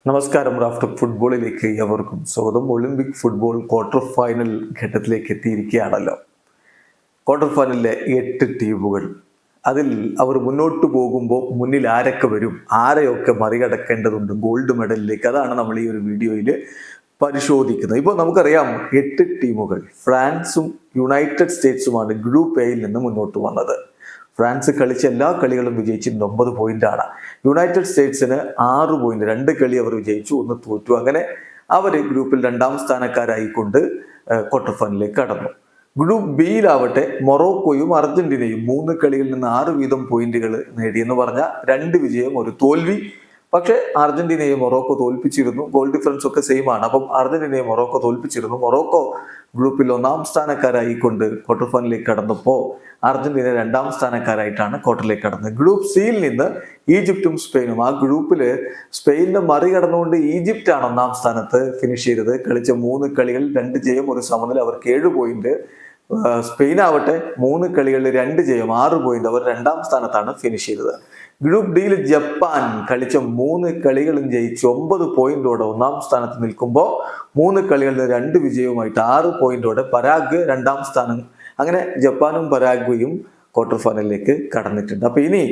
നമസ്കാരം. റാഫ്റ്റർ ഫുട്ബോളിലേക്ക് എവർക്കും സ്വാഗതം. ഒളിമ്പിക് ഫുട്ബോൾ ക്വാർട്ടർ ഫൈനൽ ഘട്ടത്തിലേക്ക് എത്തിയിരിക്കുകയാണല്ലോ. ക്വാർട്ടർ ഫൈനലിലെ 8 ടീമുകൾ, അതിൽ അവർ മുന്നോട്ട് പോകുമ്പോൾ മുന്നിൽ ആരൊക്കെ വരും, ആരെയൊക്കെ മറികടക്കേണ്ടതുണ്ട് ഗോൾഡ് മെഡലിലേക്ക്, അതാണ് നമ്മൾ ഈ ഒരു വീഡിയോയിൽ പരിശോധിക്കുന്നത്. ഇപ്പോൾ നമുക്കറിയാം 8 ടീമുകൾ ഫ്രാൻസും യുണൈറ്റഡ് സ്റ്റേറ്റ്സുമാണ് ഗ്രൂപ്പ് എയിൽ നിന്ന് മുന്നോട്ട് വന്നത്. ഫ്രാൻസ് കളിച്ച എല്ലാ കളികളും വിജയിച്ച് 9 പോയിന്റാണ്. യുണൈറ്റഡ് സ്റ്റേറ്റ്സിന് 6 പോയിന്റ്, 2 കളി അവർ വിജയിച്ചു, 1 തോറ്റു. അങ്ങനെ അവർ ഗ്രൂപ്പിൽ 2ാം സ്ഥാനക്കാരായിക്കൊണ്ട് ക്വാർട്ടർ ഫൈനലിലേക്ക് കടന്നു. ഗ്രൂപ്പ് ബിയിലാവട്ടെ മൊറോക്കോയും അർജന്റീനയും 3 കളിയിൽ നിന്ന് 6 വീതം പോയിന്റുകൾ നേടിയെന്ന് പറഞ്ഞാൽ 2 വിജയം 1 തോൽവി. പക്ഷേ അർജന്റീനയെ മൊറോക്കോ തോൽപ്പിച്ചിരുന്നു. ഗോൾ ഡിഫറൻസ് ഒക്കെ സെയിം ആണ്. അപ്പം അർജന്റീനയെ മൊറോക്കോ തോൽപ്പിച്ചിരുന്നു. മൊറോക്കോ ഗ്രൂപ്പിൽ 1ാം സ്ഥാനക്കാരായിക്കൊണ്ട് ക്വാർട്ടർ ഫൈനലിലേക്ക് കടന്നപ്പോൾ അർജന്റീന 2ാം സ്ഥാനക്കാരായിട്ടാണ് ക്വാർട്ടറിലേക്ക് കടന്നത്. ഗ്രൂപ്പ് സിയിൽ നിന്ന് ഈജിപ്തും സ്പെയിനും, ആ ഗ്രൂപ്പിൽ സ്പെയിനിനെ മറികടന്നുകൊണ്ട് ഈജിപ്റ്റാണ് 1ാം സ്ഥാനത്ത് ഫിനിഷ് ചെയ്തത്. കളിച്ച 3 കളികൾ 2 ജയം 1 സമനില, അവർക്ക് 7 പോയിന്റ്. സ്പെയിൻ ആവട്ടെ 3 കളികളിൽ 2 ജയം 6 പോയിന്റ്, അവർ 2ാം സ്ഥാനത്താണ് ഫിനിഷ് ചെയ്തത്. ഗ്രൂപ്പ് ഡിയിൽ ജപ്പാൻ കളിച്ച 3 കളികളും ജയിച്ച് 9 പോയിന്റോടെ 1ാം സ്ഥാനത്ത് നിൽക്കുമ്പോൾ 3 കളികളിൽ 2 വിജയവുമായിട്ട് 6 പോയിന്റോടെ പരാഗ്വേ 2ാം സ്ഥാനം. അങ്ങനെ ജപ്പാനും പരാഗ്വേയും ക്വാർട്ടർ ഫൈനലിലേക്ക് കടന്നിട്ടുണ്ട്. അപ്പൊ ഇനി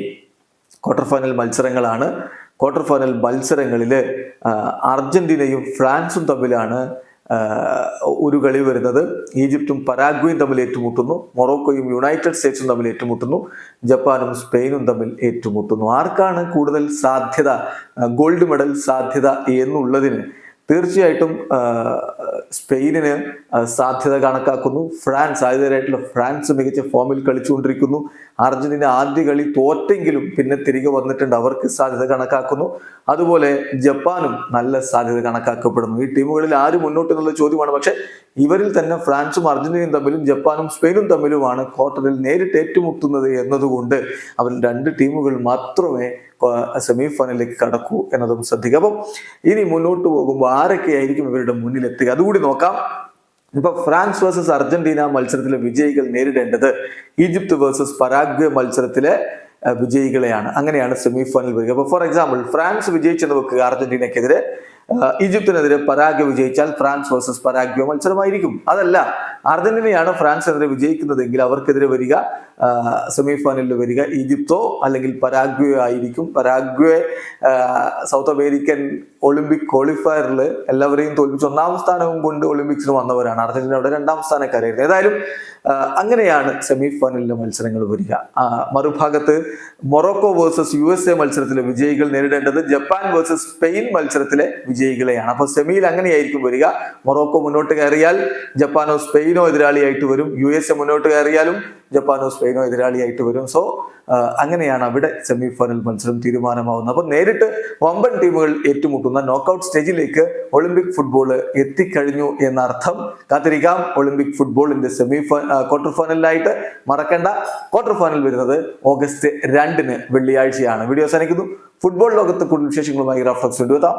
ക്വാർട്ടർ ഫൈനൽ മത്സരങ്ങളാണ്. ക്വാർട്ടർ ഫൈനൽ മത്സരങ്ങളിൽ അർജന്റീനയും ഫ്രാൻസും തമ്മിലാണ് ഒരു കളി വരുന്നത്. ഈജിപ്തും പരാഗ്വേയും തമ്മിൽ ഏറ്റുമുട്ടുന്നു. മൊറോക്കോയും യുണൈറ്റഡ് സ്റ്റേറ്റ്സും തമ്മിൽ ഏറ്റുമുട്ടുന്നു. ജപ്പാനും സ്പെയിനും തമ്മിൽ ഏറ്റുമുട്ടുന്നു. ആർക്കാണ് കൂടുതൽ സാധ്യത, ഗോൾഡ് മെഡൽ സാധ്യത എന്നുള്ളതിന് തീർച്ചയായിട്ടും സ്പെയിനിന് സാധ്യത കണക്കാക്കുന്നു. ഫ്രാൻസ്, ആദ്യമായിട്ടുള്ള ഫ്രാൻസ് മികച്ച ഫോമിൽ കളിച്ചുകൊണ്ടിരിക്കുന്നു. അർജന്റീന ആദ്യ കളി തോറ്റെങ്കിലും പിന്നെ തിരികെ വന്നിട്ടുണ്ട്, അവർക്ക് സാധ്യത കണക്കാക്കുന്നു. അതുപോലെ ജപ്പാനും നല്ല സാധ്യത കണക്കാക്കപ്പെടുന്നു. ഈ ടീമുകളിൽ ആര് മുന്നോട്ട് എന്നുള്ള ചോദ്യമാണ്. പക്ഷെ ഇവരിൽ തന്നെ ഫ്രാൻസും അർജന്റീനയും തമ്മിലും ജപ്പാനും സ്പെയിനും തമ്മിലുമാണ് ക്വാർട്ടറിൽ നേരിട്ട് ഏറ്റുമുട്ടുന്നത് എന്നതുകൊണ്ട് അവരിൽ 2 ടീമുകൾ മാത്രമേ സെമി ഫൈനലിലേക്ക് കടക്കൂ എന്നതും ശ്രദ്ധിക്കുക. അപ്പം ഇനി മുന്നോട്ട് പോകുമ്പോൾ ആരൊക്കെയായിരിക്കും ഇവരുടെ മുന്നിലെത്തുക അതുകൂടി നോക്കാം. ഇപ്പൊ ഫ്രാൻസ് വേഴ്സസ് അർജന്റീന മത്സരത്തിലെ വിജയികൾ നേരിടേണ്ടത് ഈജിപ്ത് വേഴ്സസ് പരാഗ്വേ മത്സരത്തിലെ വിജയികളെയാണ്. അങ്ങനെയാണ് സെമി ഫൈനൽ വരിക. അപ്പൊ ഫോർ എക്സാമ്പിൾ ഫ്രാൻസ് വിജയിച്ചെന്ന് വെക്കുക അർജന്റീനക്കെതിരെ, ഈജിപ്തിനെതിരെ പരാഗ്വേ വിജയിച്ചാൽ ഫ്രാൻസ് വേഴ്സസ് പരാഗ്വേ മത്സരമായിരിക്കും. അതല്ല, അർജന്റീനയാണ് ഫ്രാൻസിനെതിരെ വിജയിക്കുന്നതെങ്കിൽ അവർക്കെതിരെ വരിക, സെമി ഫൈനലിൽ വരിക ഈജിപ്തോ അല്ലെങ്കിൽ പരാഗ്വേ ആയിരിക്കും. പരാഗ്വേ സൗത്ത് അമേരിക്കൻ ഒളിമ്പിക് ക്വാളിഫയറിൽ എല്ലാവരെയും തോൽപ്പിച്ച് 1ാം സ്ഥാനവും കൊണ്ട് ഒളിമ്പിക്സിന് വന്നവരാണ്. അർജന്റീനയുടെ 2ാം സ്ഥാനക്കാരായിരുന്നു. ഏതായാലും അങ്ങനെയാണ് സെമി ഫൈനലിലെ മത്സരങ്ങൾ വരിക. മറുഭാഗത്ത് മൊറോക്കോ വേഴ്സസ് USA മത്സരത്തിലെ വിജയികൾ നേരിടേണ്ടത് ജപ്പാൻ വേഴ്സസ് സ്പെയിൻ മത്സരത്തിലെ വിജയികളെയാണ്. അപ്പൊ സെമിയിൽ അങ്ങനെയായിരിക്കും വരിക. മൊറോക്കോ മുന്നോട്ട് കയറിയാൽ ജപ്പാനോ സ്പെയിനോ എതിരാളിയായിട്ട് വരും. USA മുന്നോട്ട് കയറിയാലും ജപ്പാനോ സ്പെയിനോ എതിരാളിയായിട്ട് വരും. സോ അങ്ങനെയാണ് അവിടെ സെമി ഫൈനൽ മത്സരം തീരുമാനമാവുന്നത്. അപ്പൊ നേരിട്ട് വമ്പൻ ടീമുകൾ ഏറ്റുമുട്ടുന്ന നോക്കൌട്ട് സ്റ്റേജിലേക്ക് ഒളിമ്പിക് ഫുട്ബോൾ എത്തിക്കഴിഞ്ഞു എന്നർത്ഥം. കാത്തിരിക്കാം ഒളിമ്പിക് ഫുട്ബോളിന്റെ ക്വാർട്ടർ ഫൈനലിലായിട്ട്. മറക്കേണ്ട, ക്വാർട്ടർ ഫൈനൽ വരുന്നത് ഓഗസ്റ്റ് 2 വെള്ളിയാഴ്ചയാണ്. വീഡിയോ അവസാനിക്കുന്നു. ഫുട്ബോൾ ലോകത്ത് കൂടുതൽ വിശേഷങ്ങളുമായി റാഫ്റ്റർ വീണ്ടും എത്താം.